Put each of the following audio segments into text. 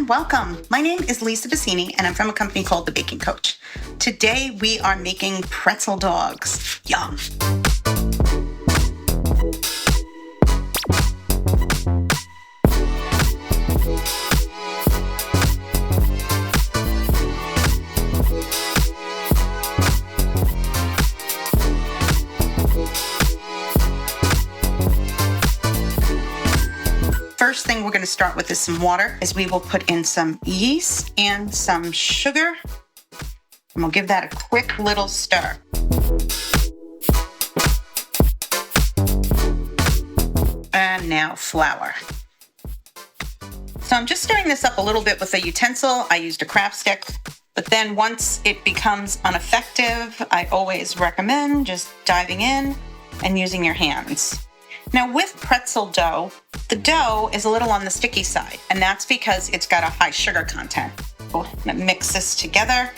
everyone, welcome. My name is Lisa Bassini and I'm from a company called The Baking Coach. Today we are making pretzel dogs. Yum. First thing we're going to start with is some water, as we will put in some yeast and some sugar, and we'll give that a quick little stir. And now flour. So I'm just stirring this up a little bit with a utensil. I used a craft stick, but then once it becomes ineffective, I always recommend just diving in and using your hands. Now with pretzel dough, the dough is a little on the sticky side, and that's because it's got a high sugar content. We'll mix this together.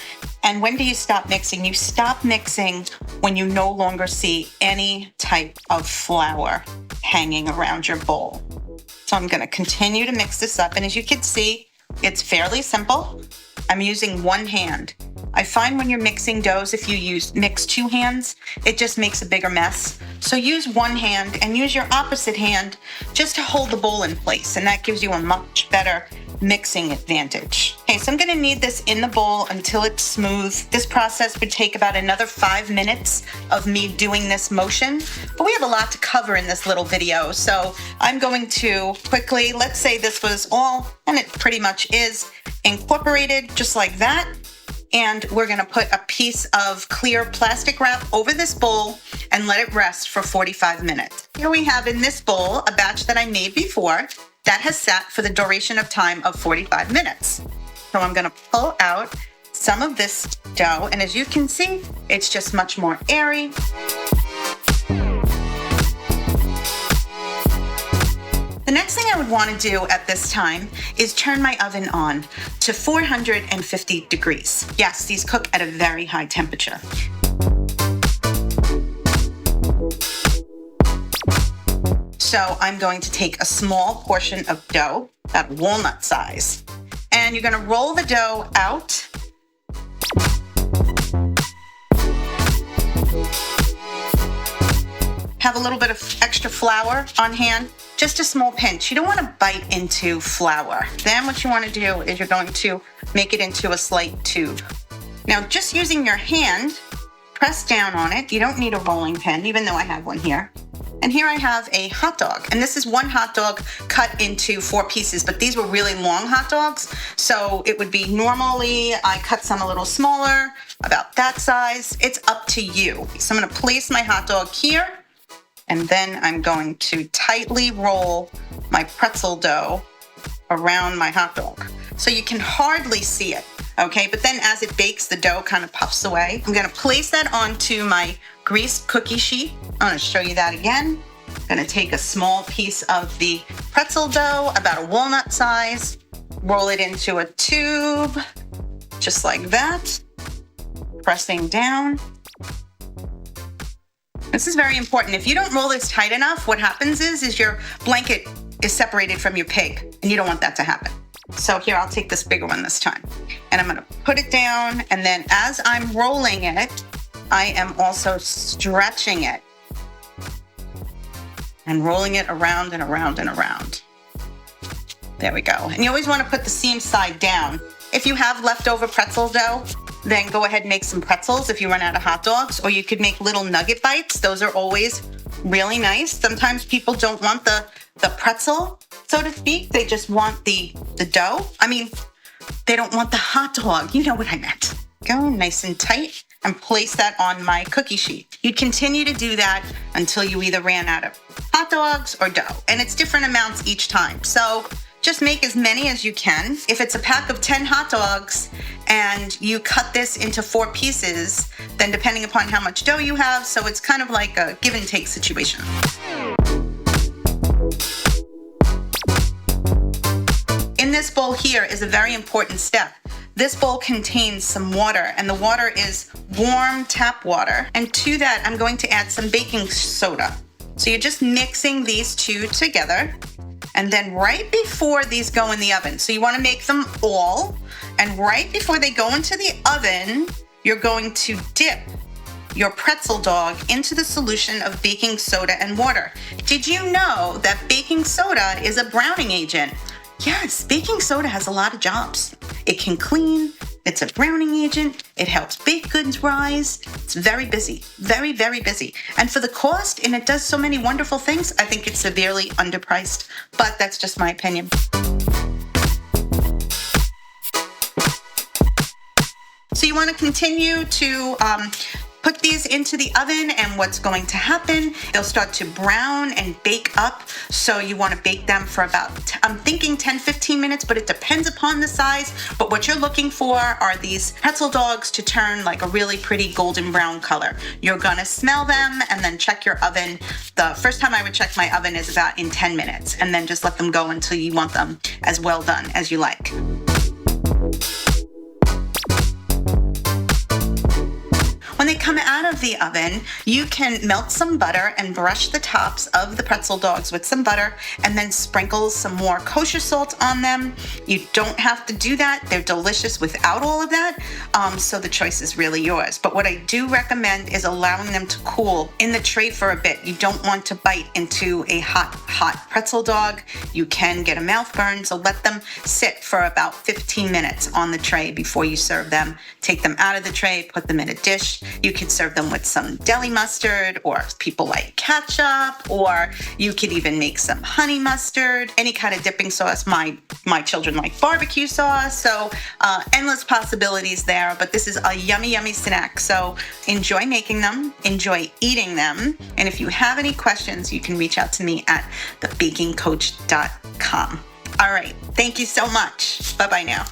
And when do you stop mixing? You stop mixing when you no longer see any type of flour hanging around your bowl. So I'm going to continue to mix this up. And as you can see, it's fairly simple. I'm using one hand. I find when you're mixing doughs, if you mix two hands, it just makes a bigger mess. So use one hand and use your opposite hand just to hold the bowl in place, and that gives you a much better mixing advantage. Okay, so I'm gonna knead this in the bowl until it's smooth. This process would take about another 5 minutes of me doing this motion, but we have a lot to cover in this little video, so I'm going to quickly, let's say this was all, and it pretty much is, incorporated just like that. And we're gonna put a piece of clear plastic wrap over this bowl and let it rest for 45 minutes. Here we have in this bowl a batch that I made before that has sat for the duration of time of 45 minutes. So I'm gonna pull out some of this dough, and as you can see, it's just much more airy. The next thing I would want to do at this time is turn my oven on to 450 degrees. Yes, these cook at a very high temperature. So I'm going to take a small portion of dough, about walnut size, and you're going to roll the dough out. Have a little bit of extra flour on hand, just a small pinch. You don't want to bite into flour. Then what you want to do is you're going to make it into a slight tube. Now just using your hand, press down on it. You don't need a rolling pin, even though I have one here. And here I have a hot dog, and this is one hot dog cut into 4 pieces, but these were really long hot dogs. So it would be normally, I cut some a little smaller, about that size. It's up to you. So I'm gonna place my hot dog here, and then I'm going to tightly roll my pretzel dough around my hot dog. So you can hardly see it, okay? But then as it bakes, the dough kind of puffs away. I'm gonna place that onto my greased cookie sheet. I'm gonna show you that again. I'm gonna take a small piece of the pretzel dough, about a walnut size, roll it into a tube, just like that, pressing down. This is very important. If you don't roll this tight enough, what happens is your blanket is separated from your pig, and you don't want that to happen. So here, I'll take this bigger one this time. And I'm gonna put it down, and then as I'm rolling it, I am also stretching it and rolling it around and around and around. There we go. And you always wanna put the seam side down. If you have leftover pretzel dough, then go ahead and make some pretzels if you run out of hot dogs, or you could make little nugget bites. Those are always really nice. Sometimes people don't want the pretzel, so to speak. They just want the dough. I mean, they don't want the hot dog. You know what I meant. Go nice and tight and place that on my cookie sheet. You'd continue to do that until you either ran out of hot dogs or dough, and it's different amounts each time. So just make as many as you can. If it's a pack of 10 hot dogs and you cut this into 4 pieces, then depending upon how much dough you have, so it's kind of like a give and take situation. In this bowl here is a very important step. This bowl contains some water, and the water is warm tap water. And to that, I'm going to add some baking soda. So you're just mixing these two together. And then right before these go in the oven, so you want to make them all, and right before they go into the oven, you're going to dip your pretzel dog into the solution of baking soda and water. Did you know that baking soda is a browning agent? Yes, baking soda has a lot of jobs. It can clean, it's a browning agent, it helps baked goods rise. It's very busy, very, very busy. And for the cost, and it does so many wonderful things, I think it's severely underpriced, but that's just my opinion. So you want to continue to put these into the oven, and what's going to happen, they'll start to brown and bake up. So you want to bake them for about, I'm thinking 10-15 minutes, but it depends upon the size. But what you're looking for are these pretzel dogs to turn like a really pretty golden brown color. You're gonna smell them and then check your oven. The first time I would check my oven is about in 10 minutes, and then just let them go until you want them as well done as you like. When they come out of the oven, you can melt some butter and brush the tops of the pretzel dogs with some butter, and then sprinkle some more kosher salt on them. You don't have to do that. They're delicious without all of that, so the choice is really yours. But what I do recommend is allowing them to cool in the tray for a bit. You don't want to bite into a hot pretzel dog. You can get a mouth burn, so let them sit for about 15 minutes on the tray before you serve them. Take them out of the tray, put them in a dish. You could serve them with some deli mustard, or people like ketchup, or you could even make some honey mustard, any kind of dipping sauce. My children like barbecue sauce, so endless possibilities there. But this is a yummy, yummy snack. So enjoy making them, enjoy eating them. And if you have any questions, you can reach out to me at thebakingcoach.com. All right, thank you so much. Bye-bye now.